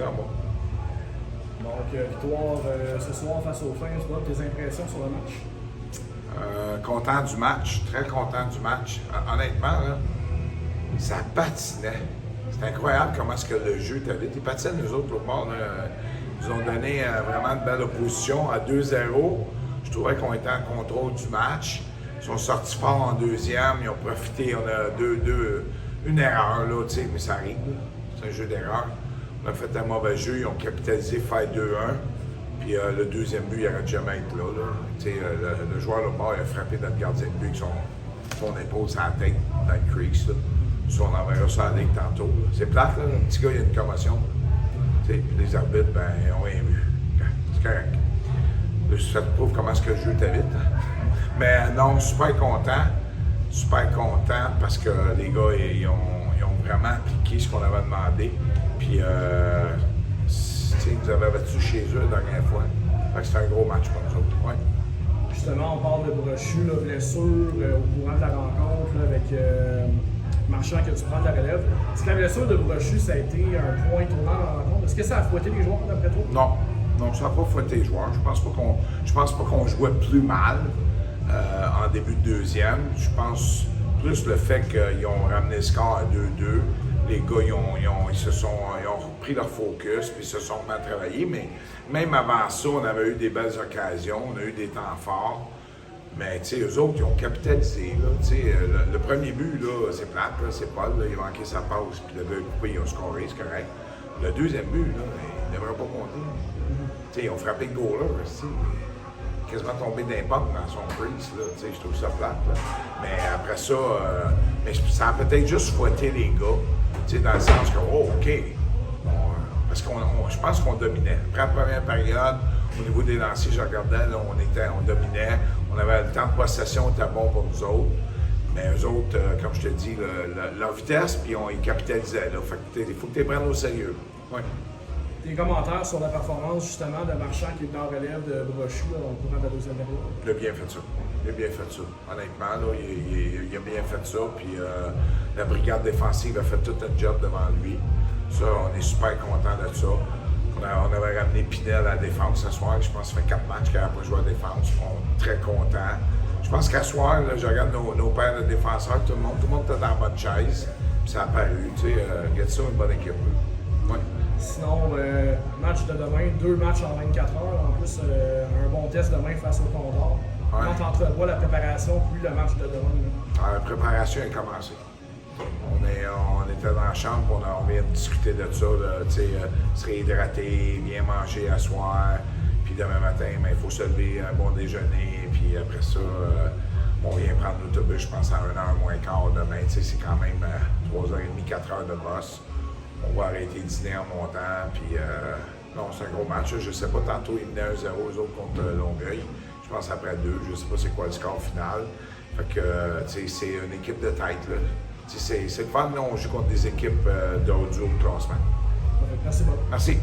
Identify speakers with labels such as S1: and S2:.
S1: en bas.
S2: Donc, victoire ce soir face aux Flames. Tes impressions sur le match?
S1: Content du match, très content du match. Honnêtement, là, ça patinait. C'est incroyable comment est-ce que le jeu était vite. Ils patinaient, nous autres, au bord. Ils nous ont donné vraiment de belle opposition à 2-0. Je trouvais qu'on était en contrôle du match. Ils sont sortis fort en deuxième. Ils ont profité. On a une erreur, là, tu sais, mais ça arrive. C'est un jeu d'erreur. On a fait un mauvais jeu. Ils ont capitalisé, fait 2-1. Puis le deuxième but, il aurait jamais été là. Tu sais, le joueur là bas, il a frappé notre gardien de but avec son épaule sur la tête dans le crease. Si on enverra ça à la ligue tantôt. C'est plate, là. Le petit gars, il a une commotion. Puis les arbitres, ben, ils ont rien vu. C'est correct. Ça te prouve comment est-ce que le jeu était vite. Mais non, super content. Super content parce que les gars, ils ont vraiment appliqué ce qu'on avait demandé. Puis, ils nous avaient battu chez eux la dernière fois. Fait que c'était un gros match pour nous autres. Ouais.
S2: Justement, on parle de Brochu, blessure au courant de la rencontre là, avec Marchand qui a dû prendre la relève. Est-ce que la blessure de Brochu, ça a été un point tournant dans la rencontre? Est-ce que ça a fouetté les joueurs d'après toi?
S1: Non, ça n'a pas fouetté les joueurs. Je pense pas qu'on jouait plus mal en début de deuxième. Je pense plus le fait qu'ils ont ramené le score à 2-2. Les gars, ils ont repris leur focus puis ils se sont mis à travailler. Mais même avant ça, on avait eu des belles occasions, on a eu des temps forts. Mais tu sais, eux autres, ils ont capitalisé. Le premier but, là, c'est plate, là, c'est Paul, là, il a manqué sa passe, puis le gars a coupé, il a scoré, c'est correct. Le deuxième but, là, il ne devrait pas compter. Tu sais, ils ont frappé le goaler, quasiment tombé d'impact dans son crease, là, tu sais, je trouve ça plate. Là. Mais après ça, mais ça a peut-être juste fouetté les gars, tu sais, dans le sens que, oh, OK. Parce que je pense qu'on dominait. Après la première période, au niveau des lancers, je regardais, là, on dominait. On avait le temps de possession, était bon pour nous autres. Mais eux autres, comme je te dis, leur vitesse, puis ils capitalisaient. Là. Fait que il faut que tu les prennes au sérieux. Ouais.
S2: Des commentaires sur la performance, justement, de Marchand qui est en relève de Brochu au courant de la deuxième période?
S1: Il a bien fait ça. Honnêtement, là, il a bien fait ça. Puis la brigade défensive a fait tout un job devant lui. Ça, on est super content de ça. On avait ramené Pinel à la défense ce soir. Je pense que ça fait 4 matchs qu'il n'a pas joué à la défense. On est très contents. Je pense qu'à soir, là, je regarde nos paires de défenseurs, tout le monde était dans la bonne chaise. Puis ça a apparu. Regarde ça, une bonne équipe. Ouais.
S2: Sinon, match de demain, 2 matchs en 24 heures. En plus, un bon test demain face au Condor. Comment t'entrevois la préparation puis le match de demain?
S1: La préparation a commencé. On était dans la chambre, on vient de discuter de ça, se réhydrater, bien manger à soir, puis demain matin, il faut se lever, un bon déjeuner, puis après ça, on vient prendre l'autobus, je pense, à 1h moins quart demain. C'est quand même 3h30, 4h de boss. On va arrêter le dîner en montant, puis non, c'est un gros match. Je sais pas, tantôt, ils menaient 1-0 eux autres contre Longueuil. Je pense après 2, je sais pas c'est quoi le score final. Fait que, c'est une équipe de tête, là. C'est le fun, là, on joue contre des équipes de haut du haut classement.
S2: Merci beaucoup.
S1: Merci.